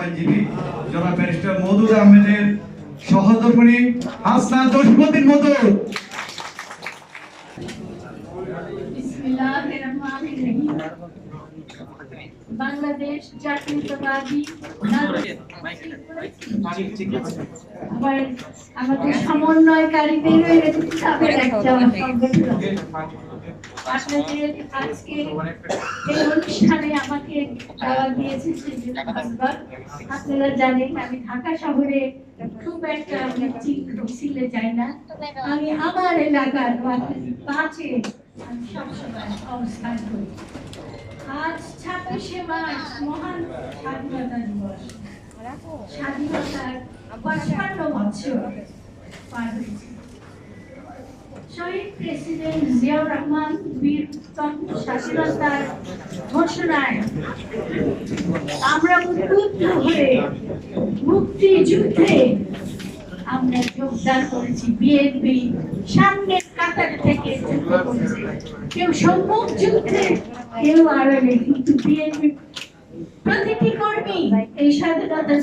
আইনজীবী জনাব ব্যারিস্টার মওদুদ আহমেদের সহধর্মিণী হাসনা জসিমউদ্দিন মওদুদ। বাংলাদেশ জাতীয়তাবাদী আমাদের সমন্বয়কারীদের একটা সংগঠন। আপনাদের আজকে এই অনুষ্ঠানে আমাকে দাওয়াত দিয়েছে সেজন্য ধন্যবাদ। আপনারা জানেন আমি ঢাকা শহরে খুব একটা মিছিলে যাই না, আমি আমার এলাকার পাঁচে আমি সবসময় অবস্থান করি। আজ 26শে মার্চ মহান স্বাধীনতা দিবস। স্বাধীনতার 55 বছর পার হয়েছে। শহীদ প্রেসিডেন্ট জিয়াউর রহমান বীর স্বাধীনতার ঘোষণায় আমরা উদ্বুদ্ধ হয়ে মুক্তিযুদ্ধে আমরা যোগদান করেছি। বিএনপি সামনের কাতার থেকে যুদ্ধ করেছে, কেউ সম্মুখ যুদ্ধে, কেউ আড়ালে, কিন্তু বিএনপি প্রতিটি কর্মী এই স্বাধীনতা